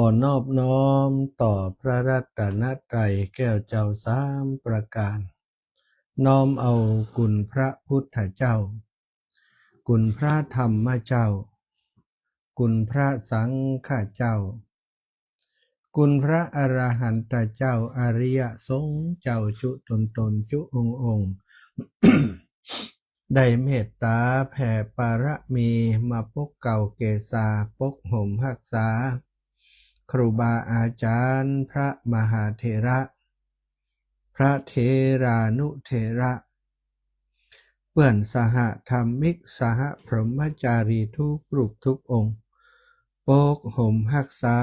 อนอบน้อมต่อพระรัตนตรัยแก้วเจ้าสามประการน้อมเอาคุณพระพุทธเจ้าคุณพระธรรมเจ้าคุณพระสังฆเจ้าคุณพระอรหันตเจ้าอริยสงฆ์เจ้าจุตนจุองค์ ได้เมตตาแผ่ปารมีมาปกเก่าเกษาปกห่มรักษาครูบาอาจารย์พระมหาเถระพระเถรานุเถระเพื่อนสหธรรมิกสหพรหมจารีทุกรูปทุกองค์ปกห่มรักษา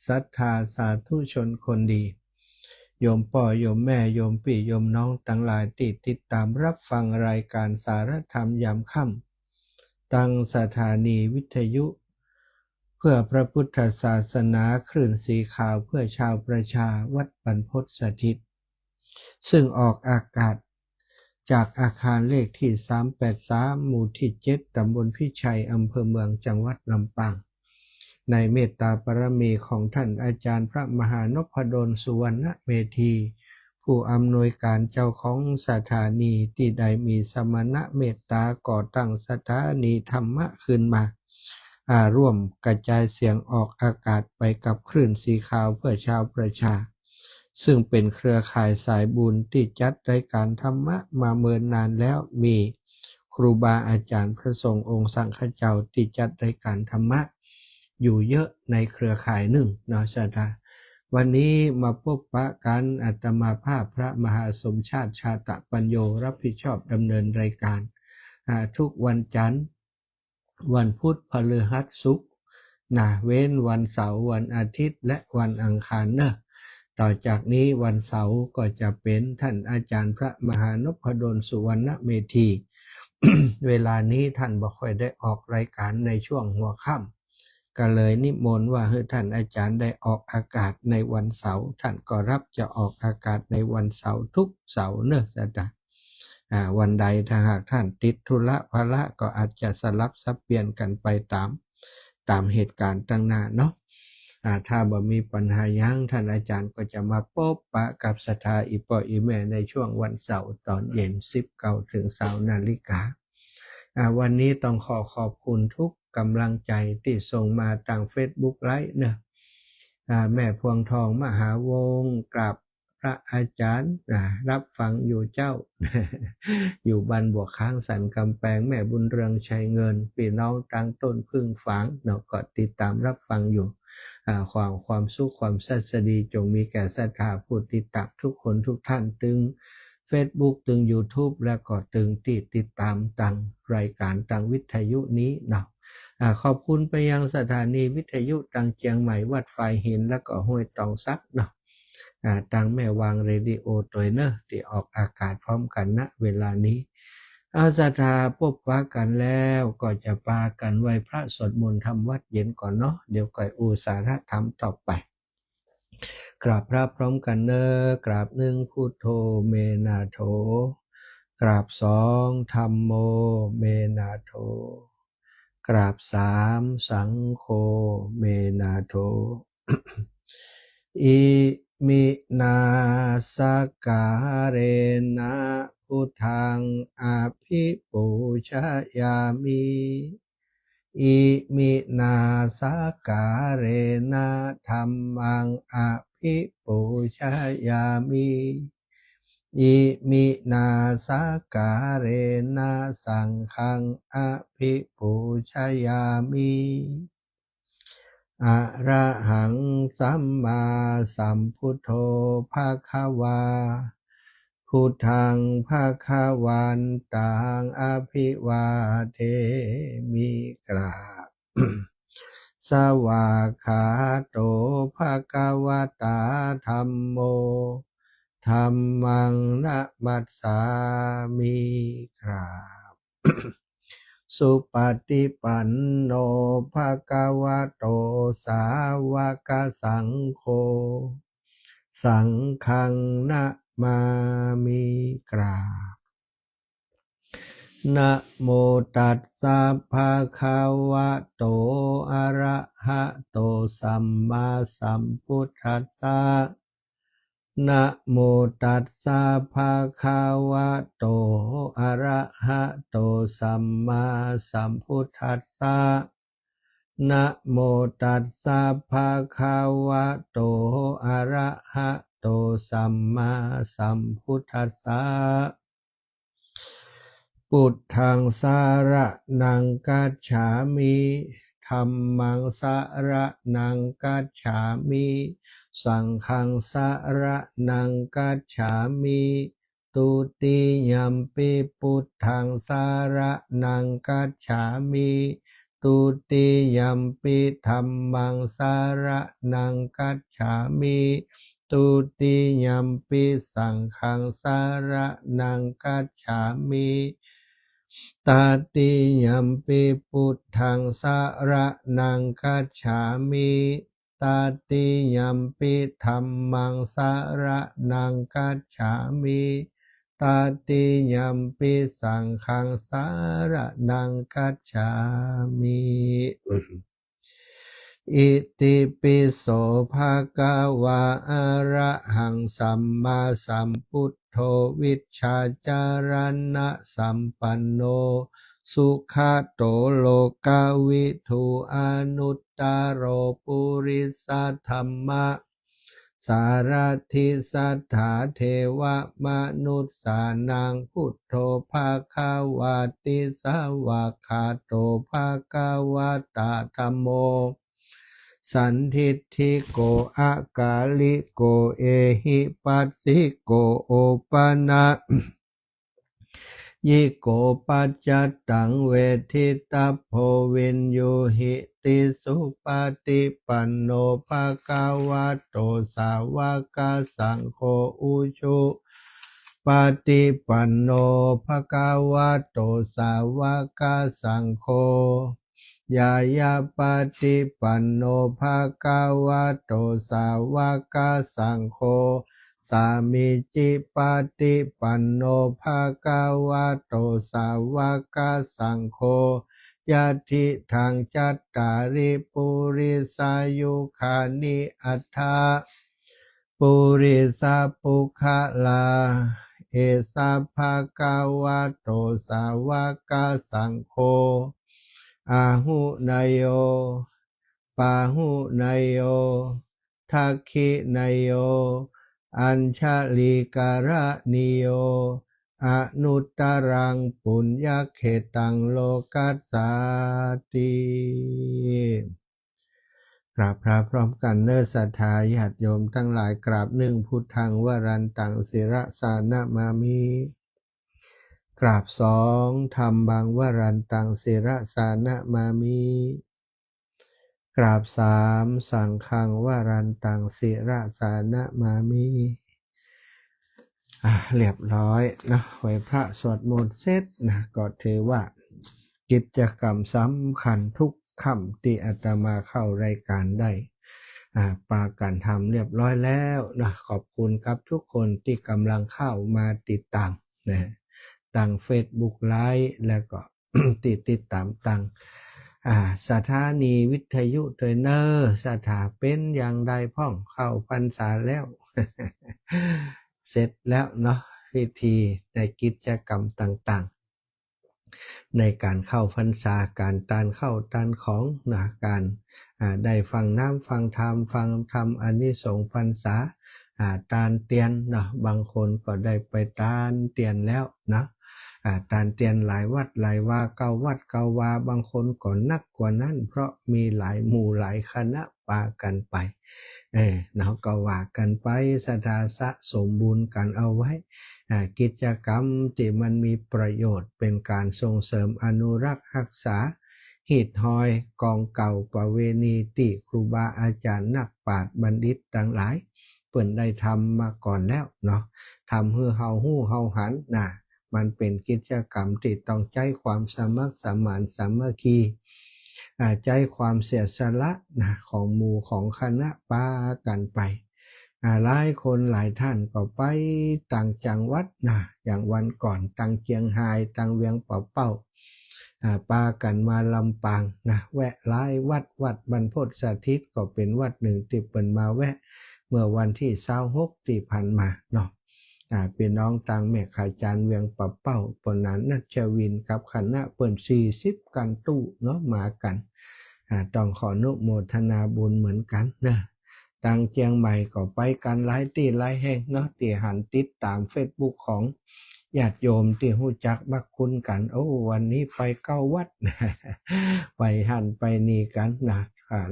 ศรัทธาสาธุชนคนดีโยมพ่อโยมแม่โยมพี่โยมน้องทั้งหลายที่ติดตามรับฟังรายการสารธรรมยามค่ำตั้งสถานีวิทยุเพื่อพระพุทธศาสนาคลื่นสีขาวเพื่อชาวประชาวัดบรรพตสถิตซึ่งออกอากาศจากอาคารเลขที่383หมู่ที่7ตำบลพิชัยอำเภอเมืองจังหวัดลำปางในเมตตาบารมีของท่านอาจารย์พระมหานพดลสุวรรณเมธีผู้อำนวยการเจ้าของสถานีที่ได้มีสมณะเมตตาก่อตั้งสถานีธรรมะขึ้นมาร่วมกระจายเสียงออกอากาศไปกับคลื่นสีขาวเพื่อชาวประชาซึ่งเป็นเครือข่ายสายบุญที่จัดรายการธรรมะมาเมินนานแล้วมีครูบาอาจารย์พระสงฆ์องค์สังฆเจ้าที่จัดรายการธรรมะอยู่เยอะในเครือข่ายหนึ่งเนาะจ้ะวันนี้มาพบปะกันอาตมาภาพพระมหาสมชาติชาตะปัญโยรับผิดชอบดำเนินรายการทุกวันจันทร์วันพุธพฤหัสศุกร์เว้นวันเสาร์วันอาทิตย์และวันอังคารเนอะต่อจากนี้วันเสาร์ก็จะเป็นท่านอาจารย์พระมหานพดลสุวรรณเมธี เวลานี้ท่านบ่ค่อยได้ออกรายการในช่วงหัวค่ำก็เลยนิมนต์ว่าให้ท่านอาจารย์ได้ออกอากาศในวันเสาร์ท่านก็รับจะออกอากาศในวันเสาร์ทุกเสาร์เนอะสัตวันใดถ้าหากท่านติดธุระภาระก็อาจจะสลับสับเปลี่ยนกันไปตามเหตุการณ์ตั้งหน้าเนาะถ้าบ่มีปัญหายังท่านอาจารย์ก็จะมาพบปะกับศรัทธาอีปออีแม่ในช่วงวันเสาร์ตอนเย็น19 ถึง20 นาฬิกาวันนี้ต้องขอบคุณทุกกำลังใจที่ส่งมาทาง Facebook ไลฟ์เนอะแม่พวงทองมหาวงศ์กราบพระอาจารย์รับฟังอยู่เจ้า อยู่บ้านบวกค้างสันกำแพงแม่บุญเรืองชัยเงินพี่น้องตั้งต้นพึ่งฝังเนาะก็ติดตามรับฟังอยู่ความสุขความสัสดีจงมีแก่ศรัทธาผู้ติดตามทุกคนทุกท่านตึง Facebook ตึง YouTube และก็ตึงติดตามตังรายการตังวิทยุนี้เนาะขอบคุณไปยังสถานีวิทยุตังเชียงใหม่วัดไฟหินและก็ห้วยตองซักเนาะตังแม่วางเรดิโอตัวเนอะที่ออกอากาศพร้อมกันณเวลานี้ศรัทธาพบปะกันแล้วก็จะปากันไหว้พระสวดมนต์ทำวัดเย็นก่อนเนาะเดี๋ยวก่อยอุสาระธรรมต่อไปกราบพระพร้อมกันเนอกราบหนึ่งพุทโธเมนาโถกราบสองธัมโมเมนาโถกราบสามสังโฆเมนาโถ อิมินาสการะนะพุทธังอภิปูชยามิอิมินาสการะนะธัมมังอภิปูชยามิอิมินาสการะนะสังฆังอภิปูชยามิอะระหังสัมมาสัมพุทโธภะคะวาพุทธังภะคะวันตังอภิวาเทมิกราบ สวากขาโตภะคะวะตาธัมโมธัมมังนะมัสสามิครับ สุปฏิปันโนภะคะวะโตสาวกสังโฆสังฆังนะมามิกราบ นะโมตัสสะภะคะวะโตอะระหะโตสัมมาสัมพุทธัสสะนะโมตัสสะภะคะวะโตอะระหะโตสัมมาสัมพุทธัสสะนะโมตัสสะภะคะวะโตอะระหะโตสัมมาสัมพุทธัสสะพุทธังสารนังกัจฉามิธัมมังสารนังกัจฉามิสังฆังสารนังกัจฉามิตุติยัมปิพุทธังสารนังกัจฉามิตุติยัมปิธัมมังสารนังกัจฉามิตุติยัมปิสังฆังสารนังกัจฉามิตาติยัมปิพุทธังสารนังคัจฉามิตาติยัมปิธัมมังสารนังคัจฉามิตาติยัมปิสังฆังสารนังคัจฉามิอิติปิโสภะคะวะอะระหังสัมมาสัมพุทโธวิชชาจารณะสัมปันโนสุขโตโลกวิทูอนุตตโรปุริสธัมมะสารทิสัทธาเทวมนุษย์สานังพุทโธภาคาวาติสาวาคาโตภาคาวาตาธัมโมสันทิฏฐิโกอากาลิโกเอหิปัสสิโกโอปนะยิโกปัจจตังเวทิตาโพวินยูหิติสุปฏิปันโนภะคะวะโตสาวกสังโฆอุชุปฏิปันโนภะคะวะโตสาวกสังโฆยายาปฏิปันโนภะคะวะโตสาวกสังโฆสามิจิปฏิปันโนภะคะวะโตสาวกสังโฆยะทิทังจัตตาริปุริสายุคานิอัฏฐาปุริสาปุคลาเอสาภะคะวะโตสาวกสังโฆอาหุนายโยปาหุนายโยทักขินายโยอัญชลิการะนิโยอนุตตรังปุญญเขตังโลกัสสาติกราบพระพร้อมกันเนอศรัทธาญาติโยมทั้งหลายกราบหนึ่งพุทธังวรันตังศิระสานะมามิกราบสองธรรมังวรันตังศิระสานะมามิกราบสามสังฆังวรันตังศิระสานะมามิเรียบร้อยนะไหว้พระสวดมนต์เสร็จนะก็ถือว่ากิจกรรมสำคัญทุกคำที่อาตมาเข้ารายการได้ปาการทำเรียบร้อยแล้วนะขอบคุณครับทุกคนที่กำลังเข้ามาติดตามนะตั้ง Facebook ไลฟ์แล้วก็ ติดตามตั้งสถานีวิทยุโดยเนอร์สถาเป็นอย่างใดพ่องเข้าพรรษาแล้ว เสร็จแล้วเนาะพิธีในกิจกรรมต่างๆในการเข้าพรรษาการตานเข้าตานของนะการได้ฟังน้ำฟังธรรมฟังธรรมอานิสงส์พรรษาตานเตียนเนาะบางคนก็ได้ไปตานเตียนแล้วนะตานเตียนหลายวัดหลายวาเก้าวัดเก้าวาบางคนก็นักกว่านั้นเพราะมีหลายหมู่หลายคณะปากันไปเนาะก็ว่ากันไปสถาสะสมบูรณ์กันเอาไว้กิจกรรมที่มันมีประโยชน์เป็นการส่งเสริมอนุรักษ์รักษาหิดหอยกองเก่าประเวณีที่ครูบาอาจารย์นักปราชญ์บัณฑิตต่างหลายเปิ่นได้ทำมาก่อนแล้วเนาะทำให้เฮาฮู้เฮาหันนะมันเป็นกิจกรรมที่ต้องใจความสมัครสมานสามัคคีใจความเสียสละนะของหมู่ของคณะปากันไป หลายคนหลายท่านก็ไปต่างจังหวัดนะอย่างวันก่อนต่างเชียงรายต่างเวียงป่าเป้าปากันมาลำปางนะแวะหลายวัดบรรพตสาธิตก็เป็นวัดหนึ่งที่เปิ่นมาแวะเมื่อวันที่26ที่ผ่านมาเนาะพี่น้องต่างแม่ขาจานเวียงป่าเป้าปนนั้นนัชวินกับคณะเปิ่น40กันตู้เนาะมากันต้องขออนุโมทนาบุญเหมือนกันนะต่างเชียงใหม่ก็ไปกันหลายที่หลายแห่งเนาะที่หันติดตาม Facebook ของญาติโยมที่รู้จักมักคุ้นกันโอ้วันนี้ไป9 วัด ไปหันไปนี่กันนะ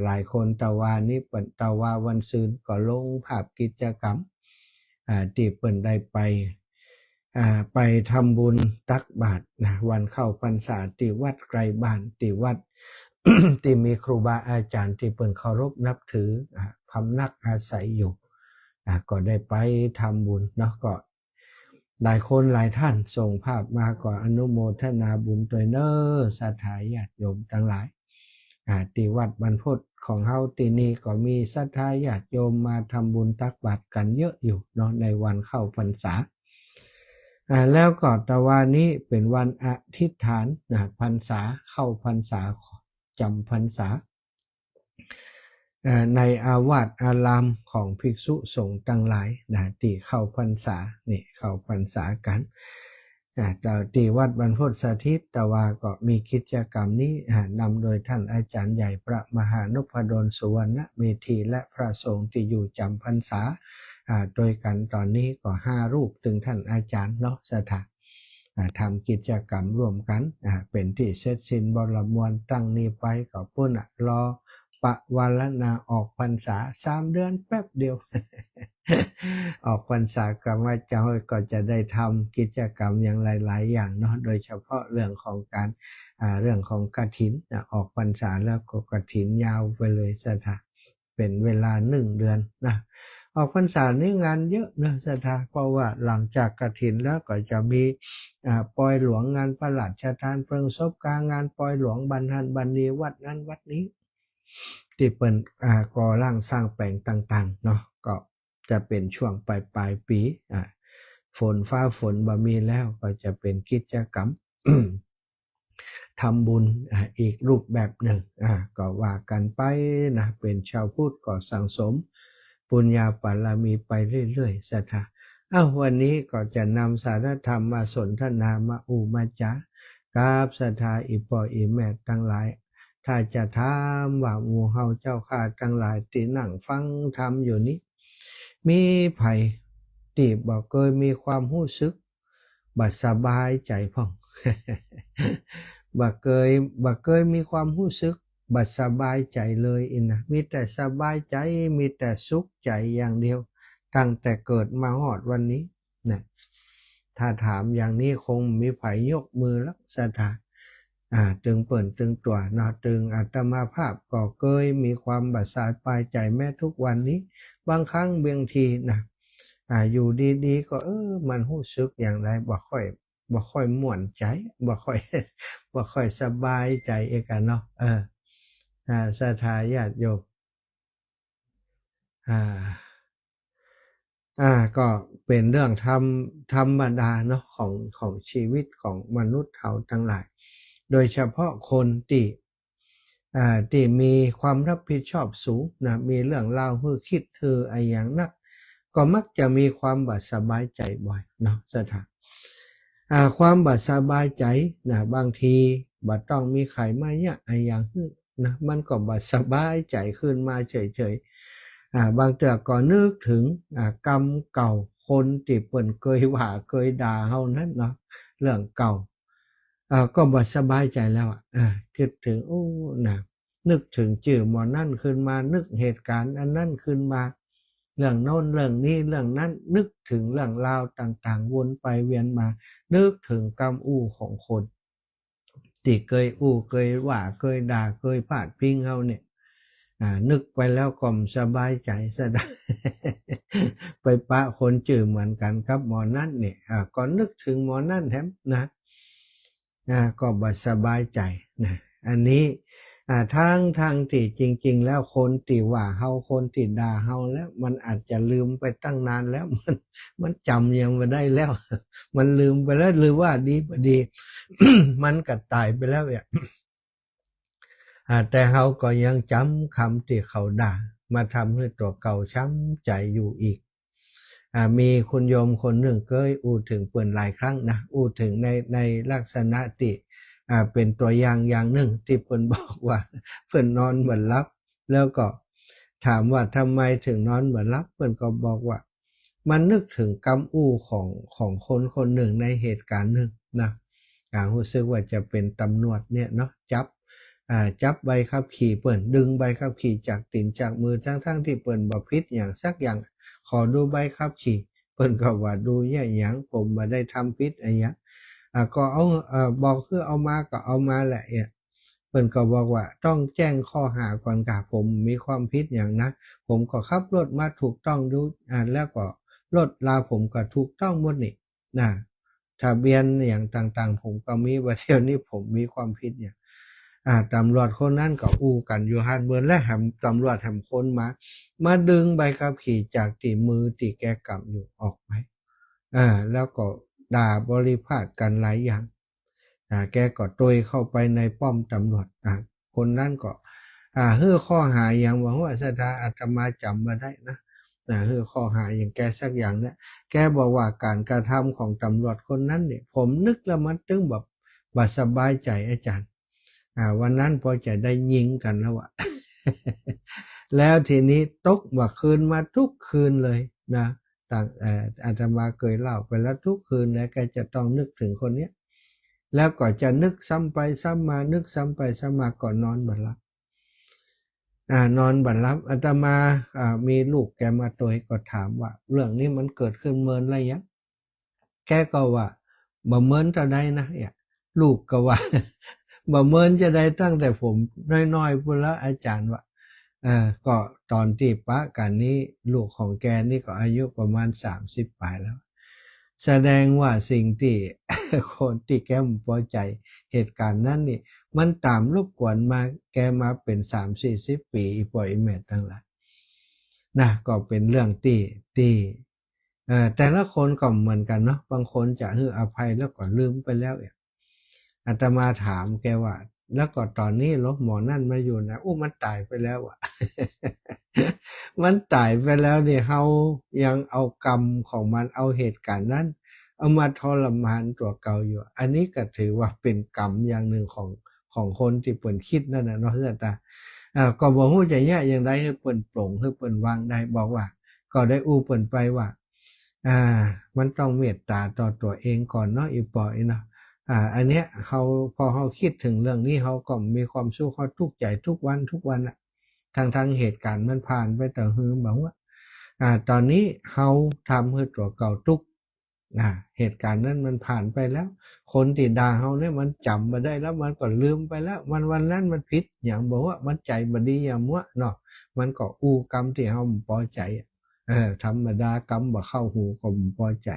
หลายคนตะวานี้เปิ่นตะวาวันซืนก็ลงภาพกิจกรรมที่เปิ่นได้ไปทำบุญตักบาตรนะวันเข้าพรรษาที่วัดไกลบ้านที่วัด ที่มีครูบาอาจารย์ที่เปิ่นเคารพนับถือพำนักอาศัยอยู่ก็ได้ไปทำบุญเนาะก็หลายคนหลายท่านส่งภาพมาก็อนุโมทนาบุญด้วยเน้อศรัทธาญาติโยมทั้งหลายที่วัดบรรพตของเฮาที่นี่ก็มีศรัทธาญาติโยมมาทำบุญตักบาตรกันเยอะอยู่เนาะในวันเข้าพรรษาแล้วก็ตะวันนี้เป็นวันอธิษฐานพรรษาเข้าพรรษาจำพรรษาในอาวาสอารามของภิกษุสงฆ์ทั้งหลายที่เข้าพรรษานี่เข้าพรรษากันที่วัดบรรพตสาธิตตะวาก็มีกิจกรรมนี้นำโดยท่านอาจารย์ใหญ่พระมหานพดลสุวรรณเมธีและพระสงฆ์ที่อยู่จำพรรษาโดยกันตอนนี้ก็5 รูปถึงท่านอาจารย์เนาะสถานทำกิจกรรมร่วมกันเป็นที่เสร็จสิ้นบรมวลตั้งนี้ไปก็พุ่นรอปะวารณาออกพรรษา3 เดือนแป๊บเดียว ออกพรรษากรรมเจ้าก็จะได้ทำกิจกรรมอย่างหลายๆอย่างเนาะโดยเฉพาะเรื่องของการเรื่องของกฐินออกพรรษาแล้วก็กฐินยาวไปเลยสถาเป็นเวลา1 เดือนนะออกพรรษานี่งานเยอะนะสถาเพราะว่าหลังจากกฐินแล้วก็จะมีปอยหลวงงานประหลัดชาทานเพลิงศพกลางงานปอยหลวงบรรทันบรรณีวัดนั้นวัดนี้ที่เปิ่นก่อร่างสร้างแปลงต่างๆเนาะก็จะเป็นช่วงปลายปีฝนบ่มีแล้วก็จะเป็นกิจกรรม ทำบุญอีกรูปแบบหนึ่งก็ว่ากันไปนะเป็นชาวพุทธก็สังสมปุญญาบารมีไปเรื่อยๆศรัทธาวันนี้ก็จะนำสารธรรมมาสนทนามามาจากาบศรัทธาอีพ่ออีแม่ทั้งหลายถ้าจะถามว่าหมู่เฮาเจ้าข้าทั้งหลายที่นั่งฟังธรรมอยู่นี้มีไผที่บ่เคยมีความรู้สึกบ่สบายใจพ่อง บ่เคยมีความรู้สึกบ่สบายใจเลยนะมีแต่สบายใจมีแต่สุขใจอย่างเดียวตั้งแต่เกิดมาฮอดวันนี้นะถ้าถามอย่างนี้คงมีไผยกมือแล้วศรัทธาตึงเปิ่นตึงตัวเนาะตึงอาตมาภาพก็เคยมีความบ่สบายใจแม้ทุกวันนี้บางครั้งบางทีนะอยู่ดีๆก็มันรู้สึกอย่างไรบ่ค่อยม่วนใจบ่ค่อยสบายใจเอกเนาะศรัทธาญาติโยมก็เป็นเรื่องธรรมดาเนาะของชีวิตของมนุษย์เราทั้งหลายโดยเฉพาะคนที่มีความรับผิดชอบสูงนะมีเรื่องราวฮือคิดอย่างนักก็มักจะมีความบ่สบายใจบ่อยเนาะสถานความบ่สบายใจนะบางทีบ่ต้องมีใครมาเนี่ยอย่างฮือนะมันก็บ่สบายใจขึ้นมาเฉยๆบางเทื่อก็นึกถึงกรรมเก่าคนที่เปิ้นเคยว่าเคยด่าเฮานั้นเนาะเรื่องเก่าก็บ่สบายใจแล้วคิดถึงนะนึกถึงชื่อหมอนั่นขึ้นมานึกเหตุการณ์อันนั้นขึ้นมาเรื่องโน้นเรื่องนี้เรื่องนั้นนึกถึงเรื่องราวต่างๆวนไปเวียนมานึกถึงกรรมของคนที่เคยเคยว่าเคยด่าเคยพาดพิงเฮาเนี่ยนึกไปแล้วก็สบายใจซะได้ ไปปะคนชื่อเหมือนกันครับหมอนั่นเนี่ยก็นึกถึงหมอนั่นแถมนะก็บ่สบายใจนะอันนี้ ทางที่จริงๆแล้วคนที่ว่าเฮาคนที่ด่าเฮาแล้วมันอาจจะลืมไปตั้งนานแล้วมันจำยังบ่ได้แล้วมันลืมไปแล้วหรือว่าดีบ่ดี มันก็ตายไปแล้วเนี่ยแต่เฮาก็ยังจำคำที่เขาด่ามาทำให้ตัวเก่าช้ำใจอยู่อีกมีคุณโยมคนหนึ่งเคยอู้ถึงเปิ้นหลายครั้งนะอู้ถึงในลักษณะที่เป็นตัวอย่างหนึ่งที่เปิ้นบอกว่าเปิ้นนอนเหมือนหลับแล้วก็ถามว่าทำไมถึงนอนเหมือนหลับเปิ้นก็บอกว่ามันนึกถึงคำอู้ของคนคนหนึ่งในเหตุการณ์หนึ่งนะรู้สึกว่าจะเป็นตำรวจเนี่ยเนาะจับใบขับขี่เปิ้นดึงใบขับขี่จากตีนจากมือทั้งที่เปิ้นบ่ผิดอย่างสักอย่างขอดูใบขับขี่เปิ้นก็ว่าดูแย่หยังผมบ่ได้ทำผิดอะไรหยังก็เอาบอกคือเอามาก็เอามาแหละเนี่ยเปิ้นก็บอกว่าต้องแจ้งข้อหาก่อนค่ะผมมีความผิดหยังนะผมก็ขับรถมาถูกต้องดูแล้วก็รถลาผมก็ถูกต้องหมดนี่นะทะเบียนอย่างต่างๆผมก็มีว่าเที่ยวนี้ผมมีความผิดหยังตำรวจคนนั้นก็อู้กันอยู่หันเบิ่นและแหมตำรวจแหมคนมาดึงใบขับขี่จากที่มือที่แกกำอยู่ออกไปแล้วก็ด่าบริพาทกันหลายอย่างแกก็โดยเข้าไปในป้อมตำรวจคนนั้นก็ฮื้อข้อหาอย่างว่าสดาอาตมาจำมาได้นะฮื้อข้อหาอย่างแกสักอย่างเนี่ยแกบอกว่าการกระทำของตำรวจคนนั้นเนี่ยผมนึกแล้วมันตึงแบบบ่สบายใจอาจารย์วันนั้นพอจะได้ยิงกันแล้วอะแล้วทีนี้ตกมาคืนมาทุกคืนเลยนะอาตมาเคยเล่าไปแล้วทุกคืนแล้วแกจะต้องนึกถึงคนเนี้ยแล้วก็จะนึกซ้ำไปซ้ำมานึกซ้ำไปซ้ำมาก่อนนอนบ่หลับนอนบ่หลับอาตมามีลูกแกมาตัวก็ถามว่าเรื่องนี้มันเกิดขึ้นเมินอะไรยังแกก็ว่าบ่เมินจะได้นะลูกก็ว่าบ่เมินจะได้ตั้งแต่ผมน้อยๆพุ่นแล้วอาจารย์ว่าก็ตอนที่ปะกันนี้ลูกของแกนี่ก็อายุประมาณ30ปลายแล้วแสดงว่าสิ่งที่คนที่แกไม่พอใจเหตุการณ์นั้นนี่มันตามรบกวนมาแกมาเป็น30-40 ปีอีพ่ออีแม่ทั้งหลายนะก็เป็นเรื่องที่แต่ละคนก็เหมือนกันเนาะบางคนจะให้อภัยแล้วก็ลืมไปแล้วอาตมาถามแกว่าแล้วก็ตอนนี้หมอนั่นมาอยู่นะมันตายไปแล้วมันตายไปแล้วนี่เฮายังเอากรรมของมันเอาเหตุการณ์นั้นเอามาทรมานตัวเก่าอยู่อันนี้ก็ถือว่าเป็นกรรมอย่างหนึ่งของคนที่เปิ่นคิดนั่นน่ะเนาะท่านตาก็บ่ฮู้จะแยกอย่างไรให้เปิ่นปลงให้เปิ่นวางได้บอกว่าก็ได้อู้เปิ่นไปว่ามันต้องเมตตาต่อตัวเองก่อนเนาะอีปอยเนาะอันเนี้ยพอเฮาคิดถึงเรื่องนี้เฮาก็มีความสุขเฮาทุกข์ใจทุกวันน่ะทั้งเหตุการณ์มันผ่านไปแต่บอกว่าตอนนี้เฮาทำให้ตัวเก่าทุกข์เหตุการณ์นั้นมันผ่านไปแล้วคนที่ด่าเฮาเนี่ยมันจำบ่ได้แล้วมันก็ลืมไปแล้ววันนั้นมันผิดหยังบอกว่ามันใจบ่ดีหยังมั่วเนาะมันก็อู้กรรมที่เฮาบ่พอใจธรรมดากรรมบ่เข้าหูก็บ่พอใจ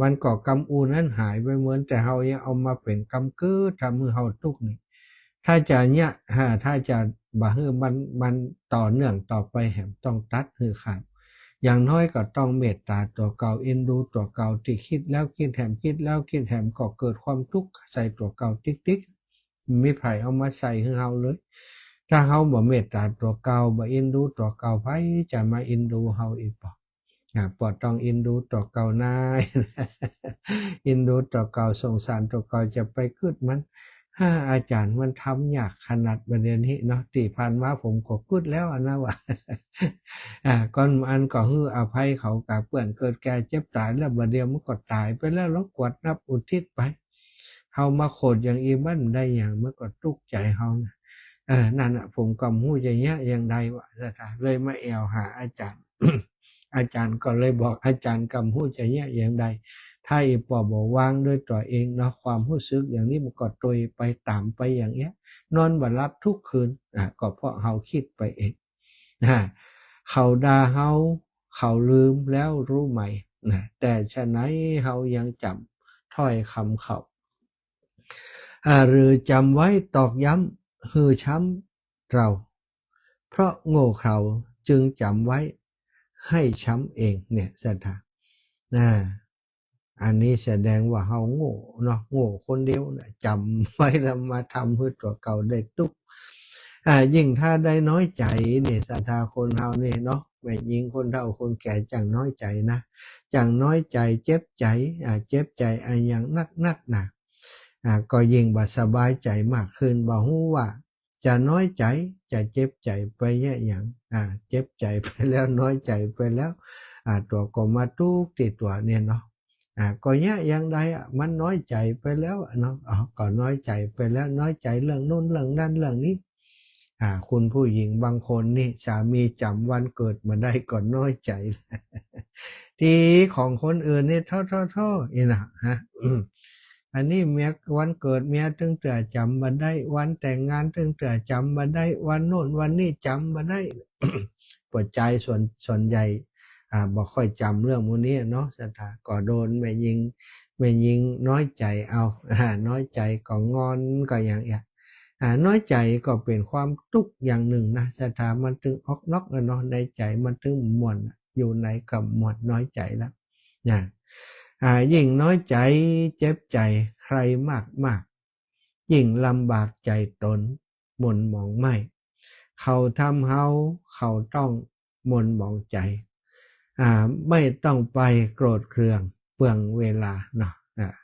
มันก็กรรมอูนั้นหายไปเหมือนแต่เฮายังเอามาเป็นกรรมกือทำให้เฮาทุกข์นี่ถ้าจะเนี่ยถ้าจะบ่ให้มันต่อเนื่องต่อไปแหมต้องตัดคือขาดอย่างน้อยก็ต้องเมตตาตัวเก่าเอ็นดูตัวเก่าที่คิดแล้วคิดแถมคิดแล้วคิดแถมก็เกิดความทุกข์ใส่ตัวเก่าติ๊กๆมีไผเอามาใส่ให้เฮาเลยถ้าเฮาบ่เมตตาตัวเก่าบ่เอ็นดูตัวเก่าไผจะมาเอ็นดูเฮาอีกบ่ปอดต้องอินดูตัวเก่านายอินดูตัวเก่าสงสารตัวเก่าจะไปคืดมันอาจารย์มันทำยากขนาดประเด็นนี้เนาะที่ผ่านมาผมก็คืดแล้วนะว่าก่อนอันก็ฮืออภัยเขากับเปื่อนเกิดแก่เจ็บตายแล้วบัดเดียวมันก็ตายไปแล้วเรากวดนับอุทิศไปเฮามาโคดอย่างอีบั้นได้อย่างมันก็ทุกข์ใจเฮานะนั่นน่ะผมก็ฮู้อย่างเงี้ยอย่างใดว่าเลยมาแอวหาอาจารย์ อาจารย์ก็เลยบอกอาจารย์กำหู้จะแย่อย่างใดถ้าอีปอบอกวางด้วยตัวเองเนาะความรู้สึกอย่างนี้มันก็โดยไปตามไปอย่างเงี้ยนอนบ่หลับทุกคืนก็เพราะเฮาคิดไปเองเขาด่าเฮาเขาลืมแล้วรู้ไหมแต่ฉะนั้นเฮายังจำถ้อยคำเขาหรือจำไว้ตอกย้ ฮือช้ำเราเพราะโง่เขลาจึงจำไว้ให้ช้ำเองเนี่ยศรัทธาอันนี้แสดงว่าเฮาโง่เนาะโง่คนเดียวนะจำไว้แล้วมาทำเพื่อตัวเก่าได้ตุกยิ่งถ้าได้น้อยใจเนี่ยศรัทธาคนเฮาเนี่ยเนาะไม่ยิงคนเฒ่าคนแก่จังน้อยใจนะจังน้อยใจเจ็บใจเจ็บใจอย่างนักนะก็ยิ่งบ่สบายใจมากขึ้นบ่ฮู้ว่าจะน้อยใจจะเจ็บใจไปแย่อย่างเจ็บใจไปแล้วน้อยใจไปแล้วตัวก็มาทุกข์ที่ตัวเนี่ยเนาะก็แย่อย่างใดมันน้อยใจไปแล้วเนาะก็น้อยใจไปแล้วน้อยใจเรื่องโน้นเรื่องนั้นเรื่องนี้คุณผู้หญิงบางคนนี่สามีจำวันเกิดมาได้ก็น้อยใจที่ของคนอื่นนี่ท่ออีนะอันนี้เมียวันเกิดเมียตึงเตือจำมาได้วันแต่งงานตึงเตือจำมาได้วันโน้นวันนี้จำมาได้ ปวดใจส่วนใหญ่บ่ค่อยจำเรื่องพวกนี้เนาะศรัทธาก็โดนแม่ยิงน้อยใจเอาน้อยใจก็งอนก็อย่างเงี้ยน้อยใจก็เป็นความทุกข์อย่างหนึ่งนะศรัทธามันถึงออกนอกเนาะในใจมันถึงหม่วนอยู่ในกับหมวดน้อยใจแล้วนะยิ่งน้อยใจเจ็บใจใครมากยิ่งลำบากใจตนหม่นหมองไม่เขาทำเฮาเขาต้องหม่นหมองใจไม่ต้องไปโกรธเคืองเปลืองเวลาเนาะ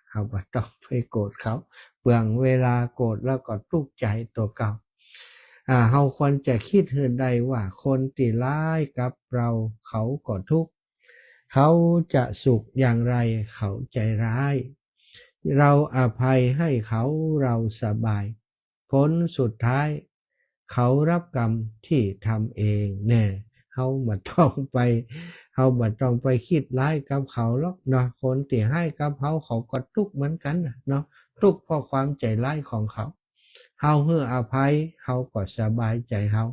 เขาบ่ต้องไปโกรธเขาเปลืองเวลาโกรธแล้วก็ทุกข์ใจตัวเก่าเราควรจะคิดเหือใดว่าคนที่ร้ายกับเราเขาก็ทุกข์เขาจะสุขอย่างไรเขาใจร้ายเราอภัยให้เขาเราสบายผลสุดท้ายเขารับกรรมที่ทำเองแน่เขาบ่ต้องไปคิดร้ายกับเขาหรอกเนาะคนที่ให้กับเขาก็ทุกข์เหมือนกันเนาะทุกข์เพราะความใจร้ายของเขาให้อภัยเขาก็สบายใจเขา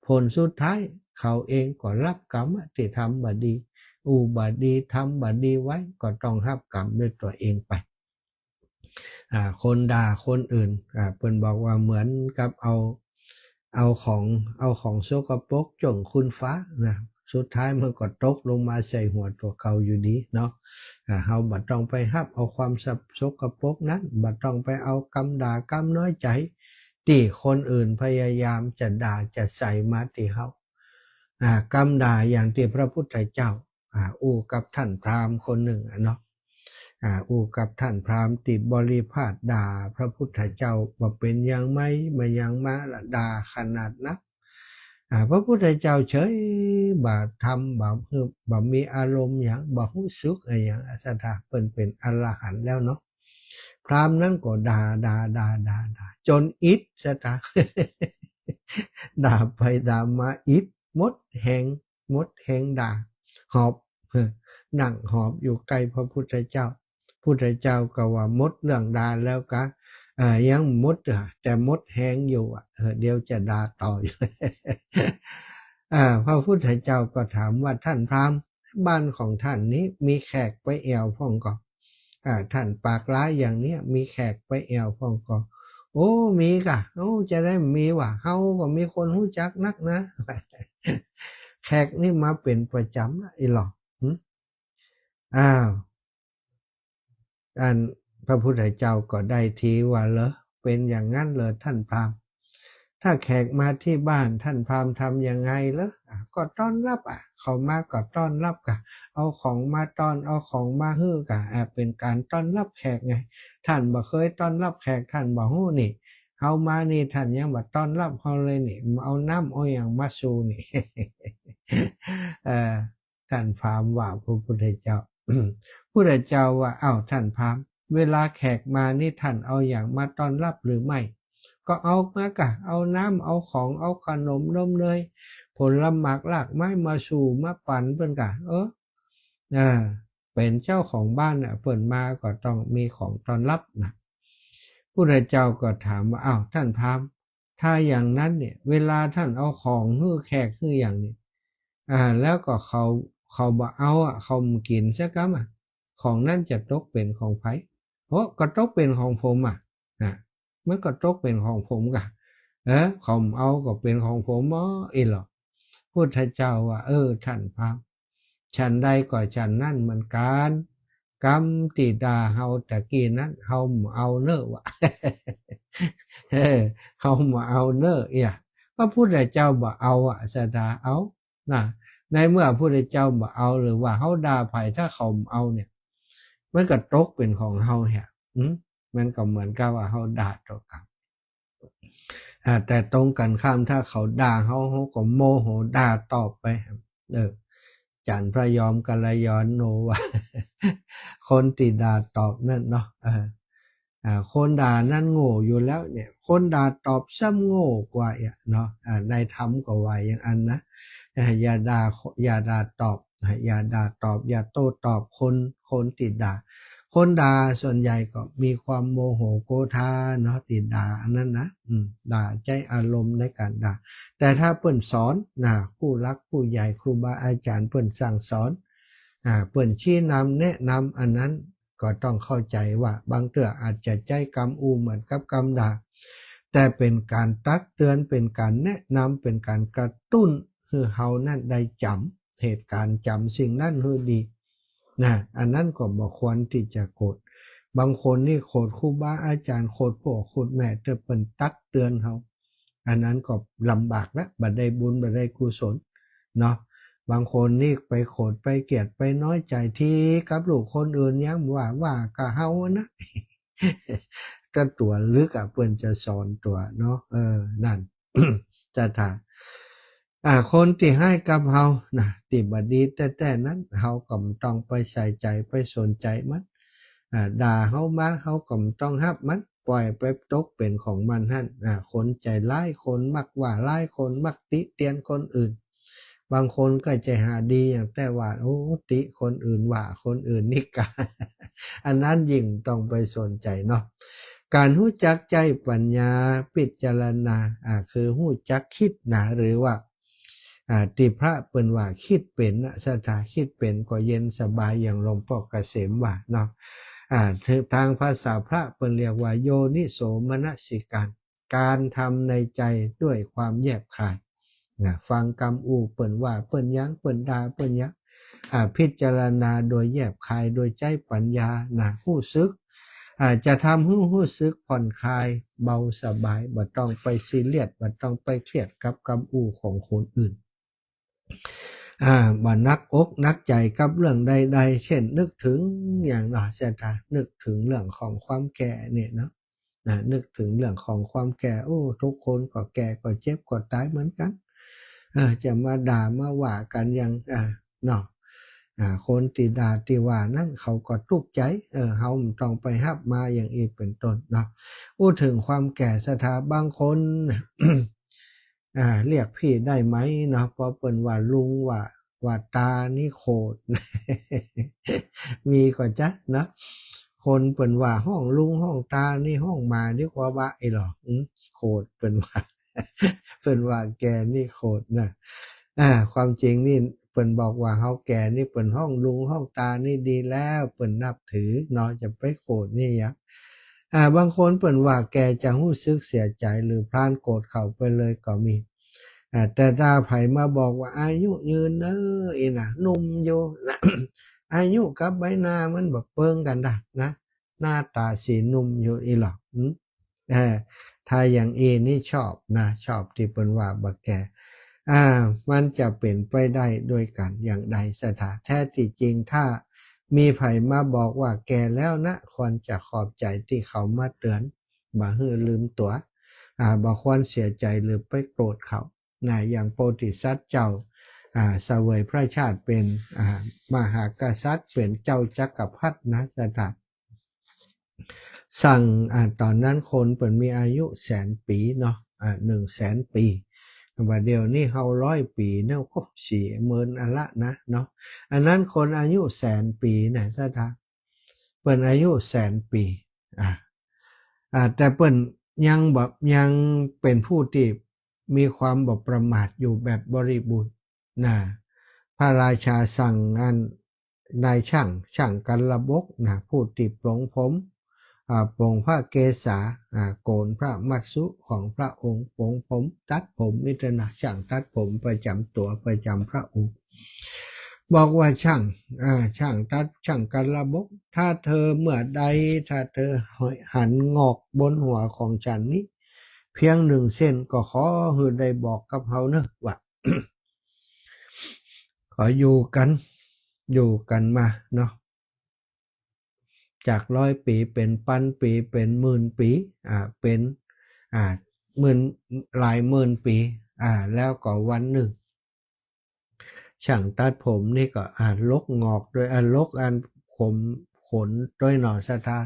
ผลสุดท้ายเขาเองก็รับกรรมที่ทำบ่ดีบ่ดีทำบ่ดีไว้ก็ต้องรับกรรมด้วยตัวเองไปคนด่าคนอื่นเพิ่นบอกว่าเหมือนกับเอาของโสกปรกจ่งคุณฟ้านะสุดท้ายมันก็ตกลงมาใส่หัวตัวเก่าอยู่ดีเนาะเฮาบ่ต้องไปรับเอาความโสกปรกนั้นบ่ต้องไปเอากำด่ากำน้อยใจที่คนอื่นพยายามจะด่าจะใส่มาที่เฮากำด่าอย่างที่พระพุทธเจ้ากับท่านพราหมณ์คนหนึ่งเนาะกับท่านพราหมณ์ติดบริพาทด่าพระพุทธเจ้าว่าเป็นอย่างไม่มาอย่างมาละด่าขนาดนักพระพุทธเจ้าเฉยบ่ทำบ่มีอารมณ์อย่างบ่รู้สึกอะไรอย่างศรัทธาเป็นอรหันต์แล้วเนาะพราหมณ์นั้นก็ด่าจนอิดศรัทธา ด่าไปด่ามาอิดมดแหงด่าหอบนั่งหอบอยู่ใกล้พระพุทธเจ้าพุทธเจ้าก็ว่ามดเรื่องด่าแล้วก็ยังมดแต่มดแหงอยู่เดี๋ยวจะด่าต่ออยู่ พระพุทธเจ้าก็ถามว่าท่านพราหมณ์บ้านของท่านนี้มีแขกไปแอวพ่องก่อท่านปากร้ายอย่างนี้มีแขกไปแอวพ่องก่อโอ้มีกะจะได้มีว่ะเฮาก็มีคนรู้จักนักนะ แขกนี่มาเป็นประจำนะไอ้หลอกอันพระพุทธเจ้าก็ได้ทีว่าเหรอเป็นอย่างนั้นเลยท่านพราหมณ์ถ้าแขกมาที่บ้านท่านพราหมณ์ทำยังไงเหรอก็ต้อนรับเขามาก็ต้อนรับกะเอาของมาต้อนเอาของมาฮื้อกะเป็นการต้อนรับแขกไงท่านบ่เคยต้อนรับแขกท่านบ่ฮู้นี่เฮามานี่ท่านยังบ่ต้อนรับเฮาเลยนี่เอาน้ำเอาหยังมาสู่นี่ ท่านพราหมณ์ว่าพระพุทธเจ้า พุทธเจ้าว่าท่านพราหมณ์เวลาแขกมานี่ท่านเอาอย่างมาต้อนรับหรือไม่ก็เอามากะเอาน้ำเอาของเอาขนมนมเนยผลหมากลากไม้มาสู่มาปั่นเพิ่นกะเป็นเจ้าของบ้านเพิ่นมาก็ต้องมีของต้อนรับนะพุทธเจ้าก็ถามว่าท่านพราหมณ์ถ้าอย่างนั้นเนี่ยเวลาท่านเอาของฮื้อแขกฮื้ออย่างนี้แล้วก็เขาบ่เอาเขากินซะกำของนั่นจะตกเป็นของไผก็ตกเป็นของผมมันก็ตกเป็นของผมกะ เขาเอาก็เป็นของผมอ๋ออีหรอพุทธเจ้าว่าท่านพามฉันใดก็ฉันนั่นเหมือนกันกรรมติดาเฮาตะกี้นั้นเฮาบ่เอาเนอะวะ เฮาบ่เอาเนอะพระพุทธเจ้าบ่เอาสดาเอานะในเมื่อพระพุทธเจ้าบ่เอาหรือว่าเฮาด่าไผถ้าเขาบ่เอาเนี่ยมันก็ตกเป็นของเฮามันก็เหมือนกับว่าเฮาด่าต่อกรรมแต่ตรงกันข้ามถ้าเขาด่าเฮาก็โมโหด่าตอบไปจันพระยอมกัลยาณโนว่าคนที่ด่าตอบนั่นเนาะคนด่านั่นโง่อยู่แล้วเนี่ยคนด่าตอบซ้ำโง่กว่าเนาะในธรรมก็ว่าอย่างอันนะอย่าด่าตอบอย่าด่าตอบอย่าโต้ตอบคนติดด่าคนด่าส่วนใหญ่ก็มีความโมโหโกธาเนาะติดด่าอันนั้นนะด่าใจอารมณ์ในการด่าแต่ถ้าเปิ้นสอนผู้รักผู้ใหญ่ครูบาอาจารย์เปิ้นสั่งสอนเปิ้นชี้นำแนะนำอันนั้นก็ต้องเข้าใจว่าบางเตื้ออาจจะใจกำอูเหมือนกับกำด่าแต่เป็นการตักเตือนเป็นการแนะนำเป็นการกระตุ้นให้เฮานั่นได้จำเหตุการณ์จำสิ่งนั้นให้ดีอันนั้นก็บ่ควรที่จะโกรธบางคนนี่โกรธครูบาอาจารย์โกรธพ่อโกรธแม่แต่เปิ้นตักเตือนเฮาอันนั้นก็ลำบากแล้วบ่ได้บุญบ่ได้กุศลเนาะบางคนนี่ไปโกรธไปเกลียดไปน้อยใจที่กับลูกคนอื่นยังว่ากับเฮานะก็ตัวลึกเปิ้นจะสอนตัวเนาะนั่น จะถามคนที่ให้กับเฮาที่บ่ดีแต่นั้นเฮาก็ต้องไปใส่ใจไปสนใจมันด่าเฮามาเฮาก็ต้องรับมันปล่อยไปตกเป็นของมันหั่นคนใจร้ายคนมักว่าร้ายคนมักติเตียนคนอื่นบางคนก็ใจหาดีอย่างแต่ว่าติคนอื่นว่าคนอื่นนี่กะ อันนั้นยิ่งต้องไปสนใจเนาะการรู้จักใจปัญญาพิจารณาคือรู้จักคิดหรือว่าที่พระเปิ้นว่าคิดเป็นสถาคิดเป็นก็เย็นสบายอย่างหลวงพ่อเกษมว่าเนาะทางภาษาพระเปิ้นเรียกว่าโยนิโสมนสิการทำในใจด้วยความแยบคายฟังกรรมอูเปิ้นว่าเปิ้นยั้งเปิ้นด่าเปิ้นยั้งพิจารณาโดยแยบคายโดยใจปัญญารู้สึกจะทำให้รู้สึกผ่อนคลายเบาสบายบ่ต้องไปซีเรียสบ่ต้องไปเครียดกับกรรมอูของคนอื่นบ่นักอกนักใจกับเรื่องใดๆเช่นนึกถึงอย่างนึกถึงเรื่องของความแก่เนี่ยเนาะนึกถึงเรื่องของความแก่ทุกคนก็แก่ก็เจ็บก็ตายเหมือนกันจะมาด่ามาว่ากันอย่างเนาะคนที่ด่าที่ว่านั่นเขาก็ทุกข์ใจเฮาบ่ต้องไปรับมาอย่างอีกเป็นต้นเนาะพูดถึงความแก่สถาบางคน เรียกพี่ได้ไหมเนาะเพราะเปิ้นว่าลุงว่าตานี่โคตร มีก็จ๊ะเนาะคนเปิ้นว่าห้องลุงห้องตานี่ห้องมาดีกว่าบะไอ้หรอโคตรเปิ้นว่า เปิ้นว่าแกนี่โคตรนะความจริงนี่เปิ้นบอกว่าเฮาแก่นี่เปิ้นห้องลุงห้องตานี่ดีแล้วเปิ้นนับถือเนาะจะไปโกรธนี่ยังบางคนเปิ้นว่าแกจะรู้สึกเสียใจหรือพลานโกรธเขาไปเลยก็มีแต่ถ้าไผมาบอกว่าอายุยืนหนุ่มอยู่ อายุกับใบหน้ามันบ่เปิงกันนะหน้าตาสีหนุ่มอยู่อีหรอกถ้าอย่างนี่ชอบชอบที่เปิ้นว่าบ่แก่มันจะเป็นไปได้ด้วยกันอย่างใดสถาแท้ที่จริงถ้ามีไผมาบอกว่าแก่แล้วนะควรจะขอบใจที่เขามาเตือนบ่ให้ลืมตัวบ่ควรเสียใจหรือไปโกรธเขาอย่างโพธิสัตว์เจ้าเสวยพระชาติเป็นมหากษัตริย์เป็นเจ้าจักรพรรดินะสถาสั่งตอนนั้นคนเปิ่นมีอายุ100,000 ปีเนาะ100,000 ปีว่าเดี๋ยวนี้เฮา100 ปีเนี่ยก็40,000อันละนะเนาะอันนั้นคนอายุ100,000 ปีนะสถาเปิ้นอายุ100,000 ปีแต่เปิ้นยังเป็นผู้ที่มีความบ่ประมาทอยู่แบบบริบูรณ์พระราชาสั่งงานนายช่างกันระบกผู้ที่ปลงผม ปงพระเกศาโกนพระมัตสุของพระองค์ปงผมตัดผมมิตรนะช่างตัดผมประจำตัวประจำพระองค์บอกว่าช่างตัดช่างกันระบบถ้าเธอเมื่อใดถ้าเธอหันงอกบนหัวของฉันนี้เพียง1 เส้นก็ขอให้ได้บอกกับเขาเนอะว่า ขออยู่กันมาเนาะจาก100 ปีเป็น1,000 ปีเป็น10,000 ปีเป็นหมื่นหลายหมื่นปีแล้วก็วันหนึ่งช่างตัดผมนี่ก็ลกงอกด้วยลกผมขนด้วยหนอสะทา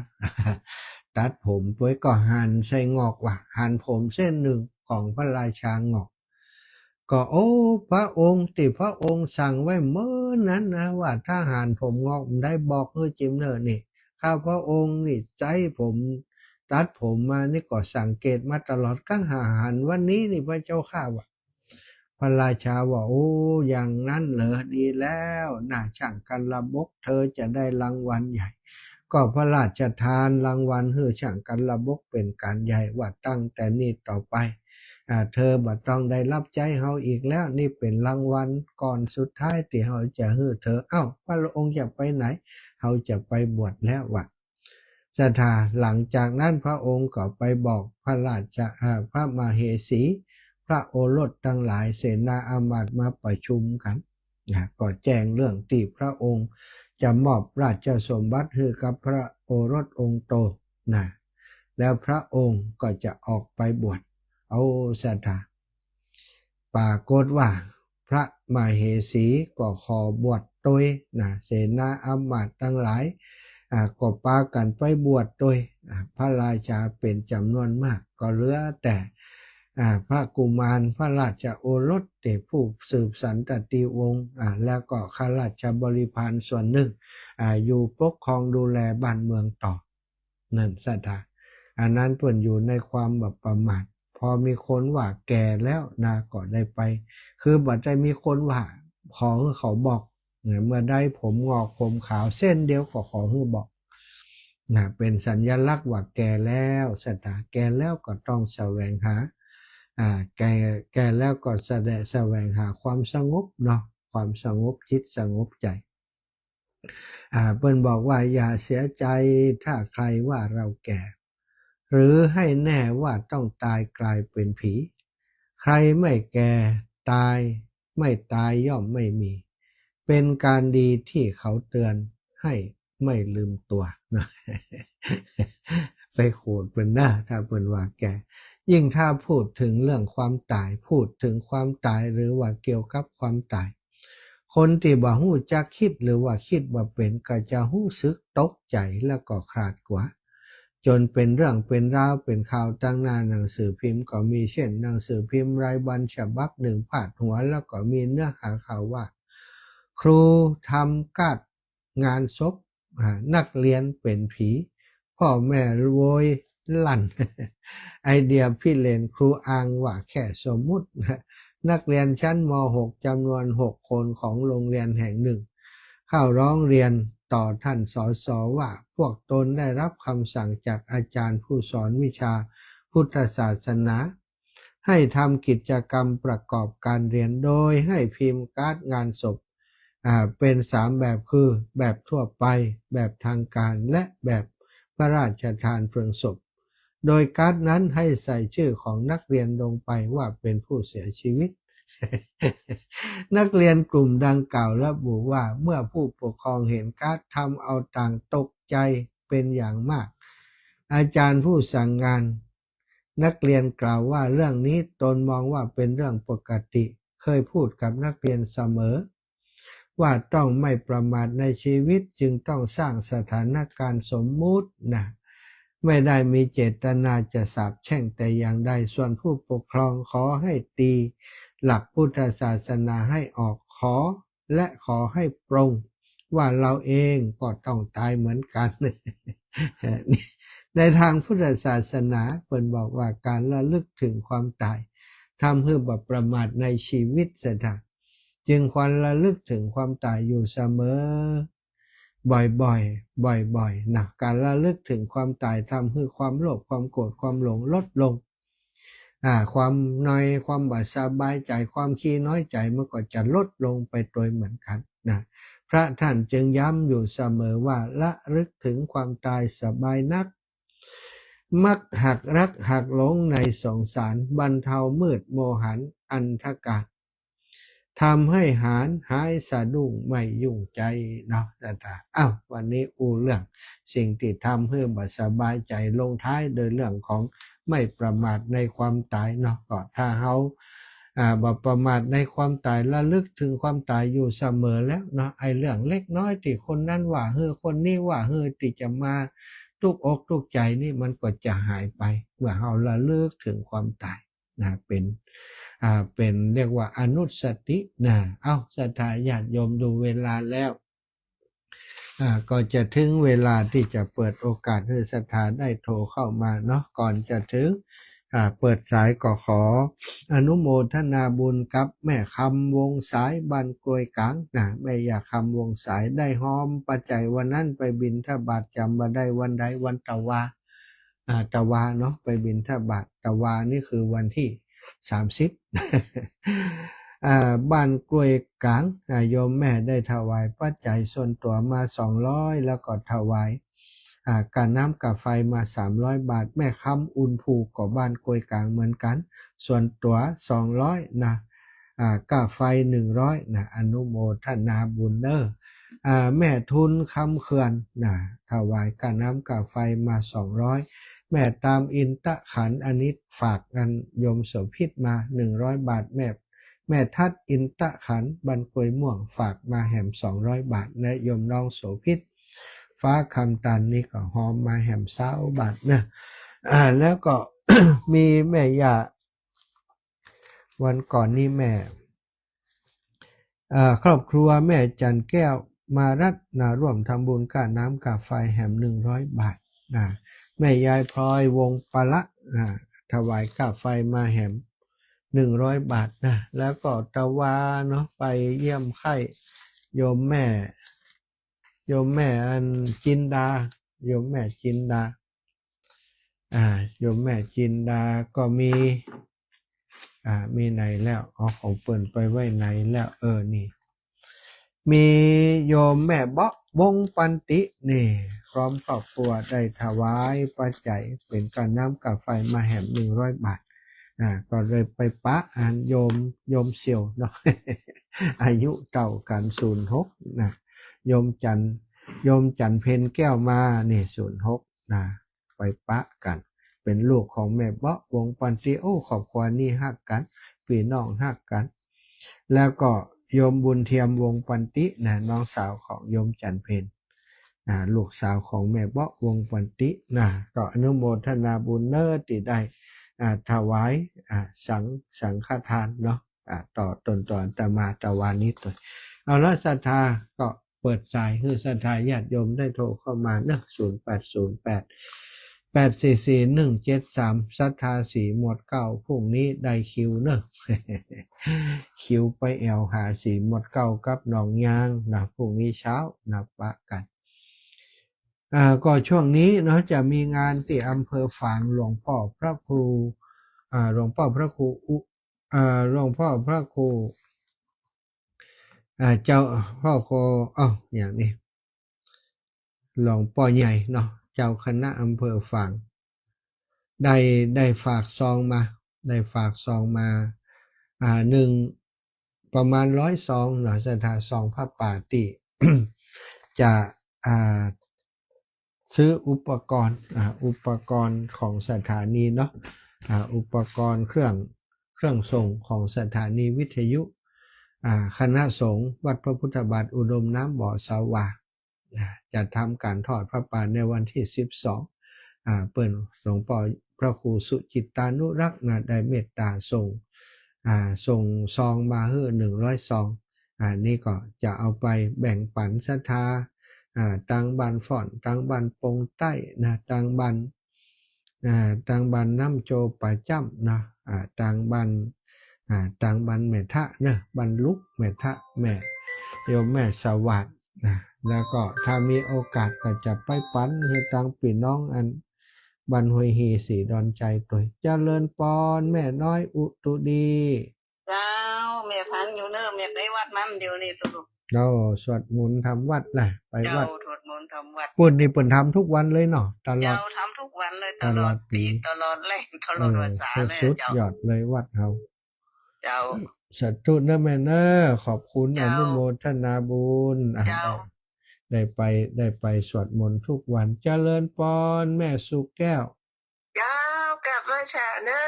ตัดผมไว้ก็หั่นใส่งอกว่าหั่นผมเส้นหนึ่งของพระราชางอกก็โอ้พระองค์ที่พระองค์สั่งไว้เมื่อนั้นนะว่าถ้าหั่นผมงอกได้บอกให้จิมเนอร์นี่ข้าพระองค์นี่ใจผมตัดผมมานี่ก็สังเกตมาตลอดกั้งหันวันนี้นี่พระเจ้าข้าว่าพระราชาว่าโอ้อย่างนั้นเหรอดีแล้วน่าช่างกันระบกเธอจะได้รางวัลใหญ่ก็พระราชทานรางวัลให้ช่างกันระบกเป็นการใหญ่ว่าตั้งแต่นี้ต่อไปเธอบ่ต้องได้รับใจเฮาอีกแล้วนี่เป็นรางวัลก่อนสุดท้ายที่เฮาจะให้เธอพระองค์จะไปไหนเฮาจะไปบวชแล้วว่ะสถาหลังจากนั้นพระองค์ก็ไปบอกพระราชพระมเหสีพระโอรสทั้งหลายเสนาอามาตย์มาประชุมกันก็แจ้งเรื่องที่พระองค์จะมอบราชสมบัติให้กับพระโอรสองค์โตแล้วพระองค์ก็จะออกไปบวชสถาปรากฏว่าพระมเหสีก็ขอบวชโดยเสนาอามาตย์ทั้งหลายก็พากันไปบวชโดยพระราชาเป็นจำนวนมากก็เหลือแต่พระกุมารพระราชโอรสผู้สืบสันตติวงศ์แล้วก็ข้าราชบริพารส่วนหนึ่งอยู่ปกครองดูแลบ้านเมืองต่อนั่นสถาอันนั้นเพิ่นอยู่ในความแบบประมาทพอมีคนว่าแก่แล้วก็ได้ไปคือบัดใจมีคนว่าขอให้เขาบอกเมื่อได้ผมงอกผมขาวเส้นเดียวก็ขอให้บอกเป็นสัญลักษณ์ว่าแก่แล้วสถาแก่แล้วก็ต้องแสวงหาแก่แล้วก็แสวงหาความสงบเนาะความสงบจิตสงบใจเพิ่นบอกว่าอย่าเสียใจถ้าใครว่าเราแก่หรือให้แน่ว่าต้องตายกลายเป็นผีใครไม่แก่ตายไม่ตายย่อมไม่มีเป็นการดีที่เขาเตือนให้ไม่ลืมตัวนะไปโขดเป็นหน้าถ้าเป็นว่าแก่ยิ่งถ้าพูดถึงเรื่องความตายพูดถึงความตายหรือว่าเกี่ยวกับความตายคนที่บ่ฮู้จักคิดหรือว่าคิดว่าเป็นก็จะฮู้สึกตกใจแล้วก็คลาดกว่าจนเป็นเรื่องเป็นราวเป็นข่าวตั้งหน้าหนังสือพิมพ์ก็มีเช่นหนังสือพิมพ์รายวันฉบับหนึ่งพาดหัวแล้วก็มีเนื้อหาข่าวว่าครูทำการงานศพนักเรียนเป็นผีพ่อแม่โวยลั่น ไอเดียพี่เลนครูอ้างว่าแค่สมมุตินักเรียนชั้นม .6 จำนวน6 คนของโรงเรียนแห่งหนึ่งเข้าร้องเรียนต่อท่านสสว่าพวกตนได้รับคำสั่งจากอาจารย์ผู้สอนวิชาพุทธศาสนาให้ทำกิจกรรมประกอบการเรียนโดยให้พิมพ์การ์ดงานศพเป็น3 แบบคือแบบทั่วไปแบบทางการและแบบพระราชทานเพลิงศพโดยการ์ดนั้นให้ใส่ชื่อของนักเรียนลงไปว่าเป็นผู้เสียชีวิต นักเรียนกลุ่มดังกล่าวระบุว่าเมื่อผู้ปกครองเห็นการ์ดทำเอาต่างตกใจเป็นอย่างมากอาจารย์ผู้สั่งงานนักเรียนกล่าวว่าเรื่องนี้ตนมองว่าเป็นเรื่องปกติเคยพูดกับนักเรียนเสมอว่าต้องไม่ประมาทในชีวิตจึงต้องสร้างสถานการณ์สมมุติไม่ได้มีเจตนาจะสาปแช่งแต่อย่างใดส่วนผู้ปกครองขอให้ตีหลักพุทธศาสนาให้ออกและขอให้ปรงว่าเราเองก็ต้องตายเหมือนกัน ในทางพุทธศาสนาเพิ่นบอกว่าการระลึกถึงความตายทำให้บ่ประมาทในชีวิตเสียจึงควรระลึกถึงความตายอยู่เสมอ บ่อยๆบ่อยๆนะการระลึกถึงความตายทำให้ความโลภความโกรธความหลงลดลงความนอยความบาดสบายใจความขี้น้อยใจมันก็จะลดลงไปโดยเหมือนกันนะพระท่านจึงย้ำอยู่เสมอว่าละลึกถึงความตายสบายนักมักหักรักหักหลงในสงสารบรรเทามืดโมหันอันธกาศทำให้หายสะดุ้งไม่ยุ่งใจเนาะแต่วันนี้เรื่องสิ่งที่ทำให้บัสบายใจลงท้ายโดยเรื่องของไม่ประมาทในความตายเนาะก็ถ้าเขาบ่ประมาทในความตายระลึกถึงความตายอยู่เสมอแล้วเนาะไอ้เรื่องเล็กน้อยที่คนนั้นว่าคนนี้ว่าที่จะมาทุกอกทุกใจนี่มันก็จะหายไปเมื่อเราระลึกถึงความตายนะเป็นเรียกว่าอนุสตินะศรัทธาญาติโยมดูเวลาแล้วก็จะถึงเวลาที่จะเปิดโอกาสให้ศรัทธาได้โทรเข้ามาเนาะก่อนจะถึงเปิดสายก็ขออนุโมทนาบุญกับแม่คำวงสายบ้านกลวยกลางนะแม่อยากคำวงสายได้หอมปัจจัยวันนั้นไปบิณฑบาตจำมาได้วันใดวันตะวาเนาะไปบิณฑบาตตะวานี่คือวันที่30บ้านกล้วยกลางโยมแม่ได้ถวายปัจจัยส่วนตัวมา200แล้วก็ถวายการน้ำกับไฟมา300บาทแม่คำอุ่นผูกกับบ้านกล้วยกลางเหมือนกันส่วนตัว200นะกาไฟ100นะอนุโมทนาบุญเนอแม่ทุนคำเขื่อนนะถวายการน้ำกับไฟมา200แม่ตามอินตะขันอันนี้ฝากกันโยมโสภิตมา100บาทแม่ทัดอินตะขันบันกลวยม่วงฝากมาแหม200บาทและโยมน้องโสภิตฟ้าคำตันนี่ก็หอมมาแหม20บาทนะแล้วก็ มีแม่ยาวันก่อนนี้แม่ครอบครัวแม่จันแก้วมารัตนาร่วมทำบุญค่าน้ำค่าไฟแหม100บาทนะแม่ยายพลอยวงปะละถวายค่าไฟมาแหม100บาทนะแล้วก็ตะวาเนาะไปเยี่ยมไข้โยมแม่อันจินดาโยมแม่จินดาโยมแม่จินดาก็มีไหนแล้วเอาของเปิ่นไปไว้ไหนแล้วนี่มีโยมแม่เบาะวงปันตินี่พร้อมครอบครัวได้ถวายปัจจัยเป็นการน้ำกับไฟมาแหม100บาทก็เลยไปปะโยมเสี่ยวเนาะ อายุเก่ากัน06นะโยมจันเพนแก้วมานี่06นะไปปะกันเป็นลูกของแม่เบาะวงปันติครอบครัวนี่ฮักกันพี่น้องฮักกันแล้วก็โยมบุญเทียมวงปันตินะน้องสาวของโยมจันเพนลูกสาวของแม่เบาะวงปันตินะก็อนุโมทนาบุญเนอติได้ถวายสังฆทานเนาะต่ออัตมาตะวันนี้ตัวเอาละศรัทธาก็เปิดสายคือศรัทธาญาติโยมได้โทรเข้ามาเนอะ0808444173ศรัทธาสีหมวดเก้าพรุ่งนี้ได้คิวเนอะ คิวไปแอวหาสีหมวดเก้ากับหนองยางนะพรุ่งนี้เช้านะปะกันก็ช่วงนี้เนาะจะมีงานที่อำเภอฝางหลวงพ่อพระครูหลวงพ่อพระครูเจ้าพ่อโคอย่างนี้หลวงพ่อใหญ่เนาะเจ้าคณะอำเภอฝางได้ฝากซองมาหนึ่งประมาณ100ซองเนาะศรัทธาซองพระป่าติ จะซื้ออุปกรณ์ของสถานีเนาะอุปกรณ์เครื่องส่งของสถานีวิทยุคณะสงฆ์วัดพระพุทธบาทอุดมน้ำบ่อสาวาจะทำการทอดพระป่าในวันที่12เปิ่นหลวงพ่อพระครูสุจิตตานุรักษ์ได้เมตตาส่งซองมาให้100ซองนี่ก็จะเอาไปแบ่งปันศรัทธาตังบันฝ่อนตังบันปงใต้นะตังบันน้ำโจป่าจ้ำนะตังบันแม่ทะเนอะบันลุกแม่ทะแม่โยมแม่สวัสดิ์ นะแล้วก็ถ้ามีโอกาสก็จะไปปั้นให้ตังพี่น้องอันบันหวยฮีสีดอนใจตัวเจริญปอนแม่น้อยอุตุดีเจ้าแม่พันอยู่เนอะแม่ไปวัดมั่มเดี๋ยวนี้ตุกเราสวดมนต์ทำวัดแหละไปเจ้าวัดสวดมนต์ทำวัดปุ่นนี่ปุ่นทำทุกวันเลยเนาะตลอ เจ้า ด ทำทุกวันเลยต ต ล ล อ อ ด ด ปี ปี ตลอดแรงตลอดภาษาเลย สุด เจ้าย อดเลยวัดเฮา เจ้า สาธุนะแม่เนอะขอบคุณอ เจ้า นุโมทนาบุญเจ้า ได้ไปสวดมนต์ทุกวันเจริญปอนแม่สุแก้ว เจ้ากลับมาฉะนะ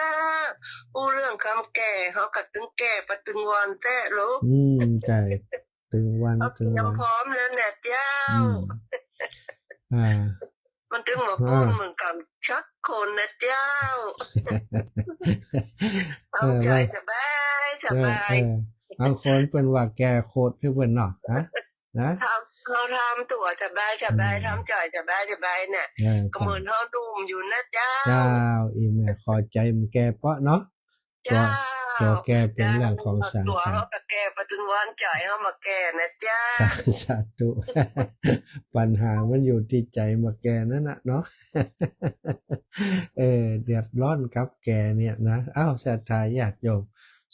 อู้เรื่องคำแก่เขากัดตึงแก่ปะตึงวันแท้ลูก ใจตึงวัน เขาเต ตึ รี ง ยม วัน พร้อมแล้วเนี่ยเจ้า อ่า มันถึงมาพูดเหมือนกับชักคนนะเจ้า เอาใจสบายสบาย บางคนเป็นว่าแกโคตรคือเป็นเนาะนะ เขาทำตัวสบายสบายทำใจสบายสบายเนี่ยก็เหมือนเขาดุมอยู่นะเจ้า เจ้าอีแม่ขอใจมันแกเปาะเนาะ เจ้า ตัวแกเป็นเรื่องของสัง ตัว ขาร เขาก็แก่ปฏิวันใจเขามาแก่นะเจ้า สาธุ ปัญหามันอยู่ที่ใจมาแกนั่นนะเนาะ เดือดร้อนกับแกเนี่ยนะอ้าวศรัทธาญาติโยม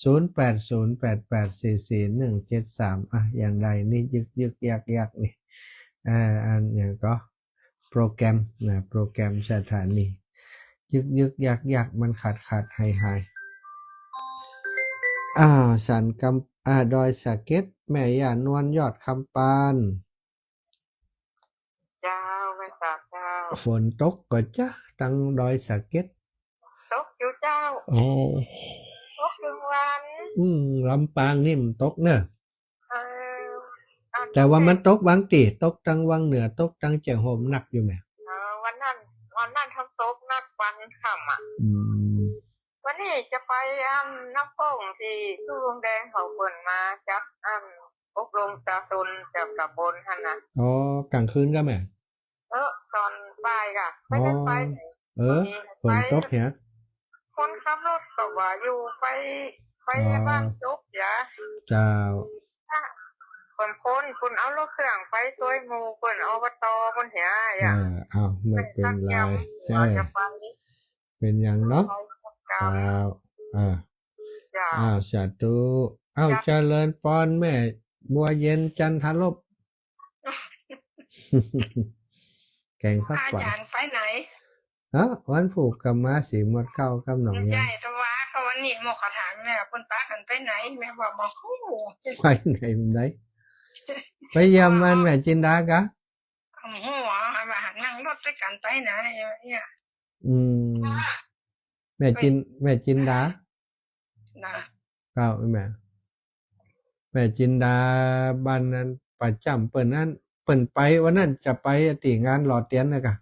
0808844173อย่างไรนี่ยึกยักนี่อันอย่างก็โปรแกรมนะโปรแกรมสถานียึกยักมันขาดหายสันกำดอยสะเก็ดแม่ย่านวลยอดคำปาน เจ้าไม่ทราบเจ้า ฝนตกก็จ้ะตังดอยสะเก็ด ตกอยู่เจ้า โอ้ ตกถึงวัน ลำปางนี่มันตกเนอะ เออ แต่ว่ามันตกบางตีตกตังวังเหนือตกตังเจียงโฮมหนักอยู่ไหม วันนั้นทำตกนักวันค่ำอ่ะ วันนี้จะไปนักโป่งที่ตู้วงแดงเขาเปิดมาจับอบรมตาตุนจับตะบนท่านนะ อ๋อกลางคืนก็แม่ ตอนบ่ายก่ะไม่ได้ไป ฝนตกเหรอ คนขับรถก็ว่าอยู่ไปบ้านจบอย่า เจ้า คนเอารถเครื่องไปช่วยหมู่คนอบตคนเหียอย่า เอาไม่เป็นไรใช่ จะไป เป็นอย่างเนาะ เจ้า เจ้าสาธุเจริญปอนแม่บัวเย็นจันทลบ แกงพัก อา หวา จาร น ย์ไปไหน วันผูกกับม้าสีหมดเก้ากับหนอง ใช่ ยา แต่ว่าก็วันนี้หมอขอถามแม่คนป้ากันไปไหนแม่บอกบอกโอ้โห ไปไหนมันได้ไปเยี่ยมมันแม่จินดากะ หัวมาหันนั่งรถด้วยกันไปไหนเนี่ย แม่จินดา นะ เก้าแม่จินดาบ้านนั้นประจำเปิ้นนั้นเปิ้นไปวันนั้นจะไปติงานหล่อเตียนนะกะ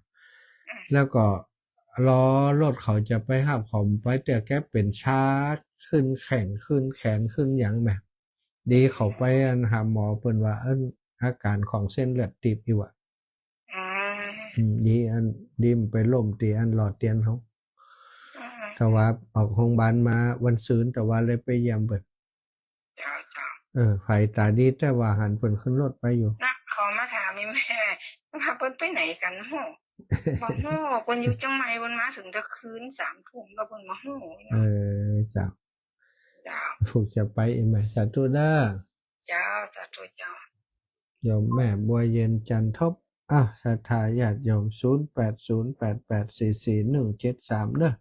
แล้วก็รอรถเขาจะไปหาผมไปแต่แกเป็นชาขึ้นแขนขึ้นอย่างแบบดีเขาไปหาหมอเปิ้นว่าอาการของเส้นเลือดตีบอยู่อ่ะดีมไปล่มตีหล่อเตียนเขาแต่ว่าออกโรงพยาบาลมาวันซืนแต่ว่าเลยไปเยี่ยมเปิดไฟตาดีแต่ว่าหันเปิ่นขึ้นรถไปอยู่นะขอมาถามแม่ว่าเปิ้นไปไหนกันโหบอกโหเปิ้นอยู่จังไหนเปิ้นมาถึงจะคืน3 ทุ่มแล้วเปิ้นมาโหจ้า เจ้า ผูกจะไปไหมสาธุเด้อ เจ้าสาธุเจ้า โยมแม่บัวเย็นจันทบศรัทธาญาติโยม0808844173เด้อ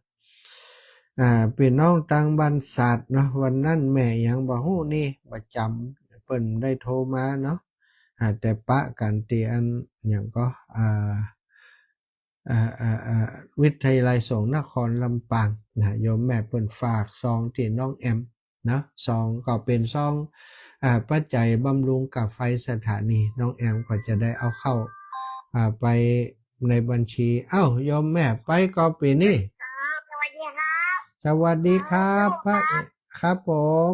พี่น้องต่างบ้านศาสตร์เนาะวันนั้นแม่ยังบ่ฮู้นี่ประจำเปิ้นได้โทรมาเนาะแต่ปะกันที่อันหยังก็วิทยาลัยสงฆ์นครลำปางนะโยมแม่เปิ้นฝากซองที่น้องแอมนะซองก็เป็นซองปัจจัยบำรุงกับไฟสถานีน้องแอมก็จะได้เอาเข้าไปในบัญชีโยมแม่ไปก็ปีนี้สวัสดีครับ สวัสดีครับพระครับผม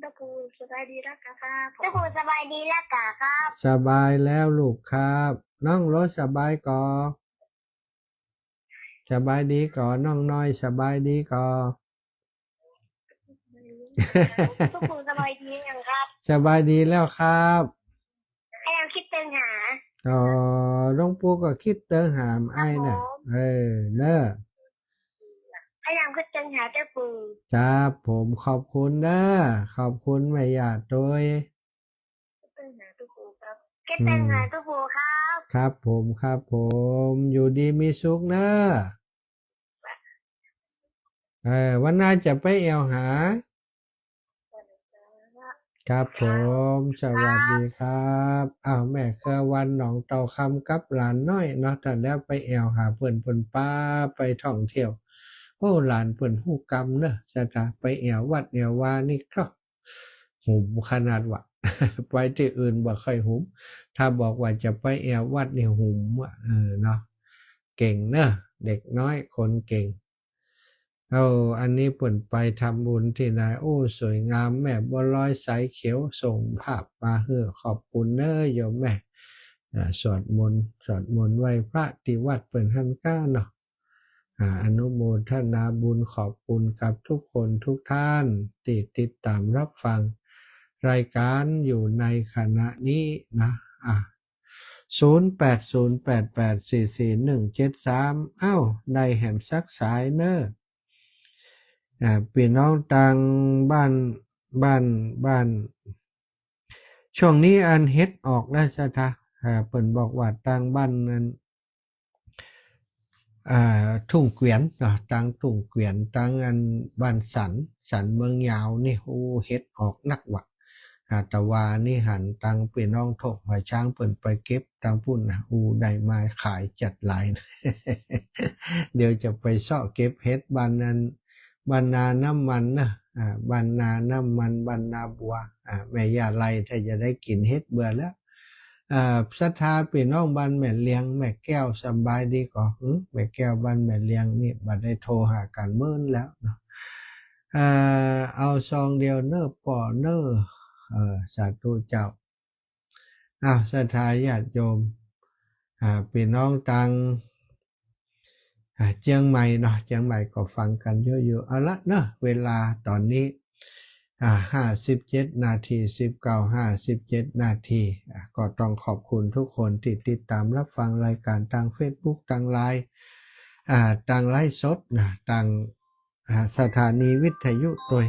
ตะปูสบายดีแล้วกะครับตะปูสบายดีแล้วกะครับ สบายแล้วลูกครับน้องรถสบายก่อสบายดีก่อน้องน้อยสบายดีก่อตะปูสบายดียังครับ สบายดีแล้วครับ อ๋อหลวงปู่ก็คิดเติงหาม ครั ไอ้ บผ น่ะ ม เนอะ พยายามคิดจังหาเจ้าปู่ ครับผมขอบคุณเด้อขอบคุณแม่ย่าโดย คิดจังหาเจ้าปู่ครับคิด อื จัง ม หาเจ้าปู่ครับ ครับผม อยู่ดีมีสุขเนอะวันหน้าจะไปแอวหา ครับผม สวัสดีครับ อ้าวแม่เครือวันหนองเต่าคำกับหลานน้อยเนาะแต่แล้วไปแอวหาเพิ่นป้าไปท่องเที่ยว โอ้หลานเพิ่นฮู้กรรมเนอะจะไปแอววัดแอววานี่ก็หุมขนาดว่า ไปที่อื่นบ่ค่อยหุม ถ้าบอกว่าจะไปแอววัดนี่หุมอ่ะเนาะเก่งเนอะเด็กน้อยคนเก่ง อันนี้เปิ่นไปทำบุญที่ไหนโอ้สวยงามแม่บัวลอยสายเขียวส่งภาพมาเฮ้อขอบคุณเนอะโยมแม่สวดมนต์ไหว้พระที่วัดเปิ่นหันก้าเนาะอนุโมทนาบุญขอบคุณกับทุกคนทุกท่านที่ติดตามรับฟังรายการอยู่ในขณะนี้นะ0808844173ได้แหมสักสายเนอะพี่น้องต่างบ้านช่วงนี้อันเฮ็ดออกแล้วซะทะเปิ่นบอกว่าต่างบ้านนั้นทุ่งเกวียนเนาะต่างทุ่งเกวียนต่างอันบ้านสันเมืองยาวนี่โอ้เฮ็ดออกนักว่ะแต่ว่านี่หันต่างพี่น้องทกหอยช้างเปิ่นไปเก็บต่างพุ่นนะได้มาขายจัดหลาย เดี๋ยวจะไปเสาะเก็บเฮ็ดบ้านนั้นบ้านนาน้ำมันนะบ้านนาน้ำมันบ้านนาบัวแม่ย่าไล่ถ้าจะได้กินเฮ็ดเบื่อแล้วศรัทธาพี่น้องบ้านแม่เลียงแม่แก้วสบายดีก่อแม่แก้วบ้านแม่เลียงนี่บัดได้โทรหากันเมื่นแล้วเนาะเอาซองเดียวเนอปอเนอสาธุเจ้าศรัทธาญาติโยมพี่น้องตังเชียงใหม่เนาะเชียงใหม่ก็ฟังกันเยอะๆเอาละเนาะเวลาตอนนี้57 นาที 19:57 นาทีก็ต้องขอบคุณทุกคนที่ติดตามรับฟังรายการทาง Facebook ทางไลน์ทางไลฟ์สดนะทางสถานีวิทยุตัว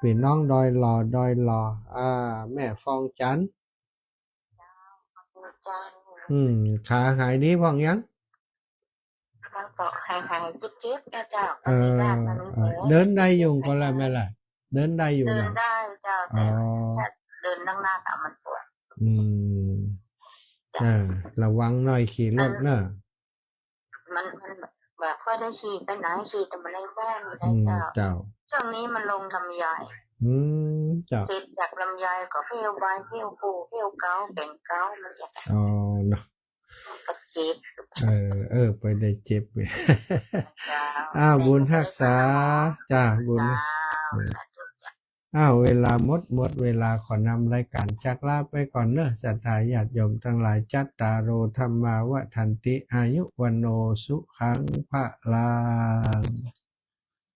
พี่น้องดอยหล่อแม่ฟองจันทร์ขาหายดีพ่องยังมันก็หายจิ๊บๆนะเจ้าเดินได้อยู่ก็แล้วไม่ล่ะเดินได้อยู่ เดิน เนาะ ได้เจ้าแต่ถ้าเดินนั่งหน้ากับมันปวดระวังหน่อยขี่รถเนอะมันแบบค่อยได้ขี่ไปไหนขี่แต่มันในบ้านอยู่ได้เจ้าช่วงนี้มันลงลำไยเจ้าเจ็บจากลำไยก็เพี้ยวใบเพี้ยวปูเพี้ยวเกาเป็นเกามันอยากเนาะก็เจ็บไปได้เจ็บไปบุญรักษาจ้าบุญเวลาหมดเวลาขอนำรายการจากลาไปก่อนเนอะศรัทธาญาติโยมทั้งหลายจัตตาโรธรรมาวทันติอายุวันโนสุขังภะลัง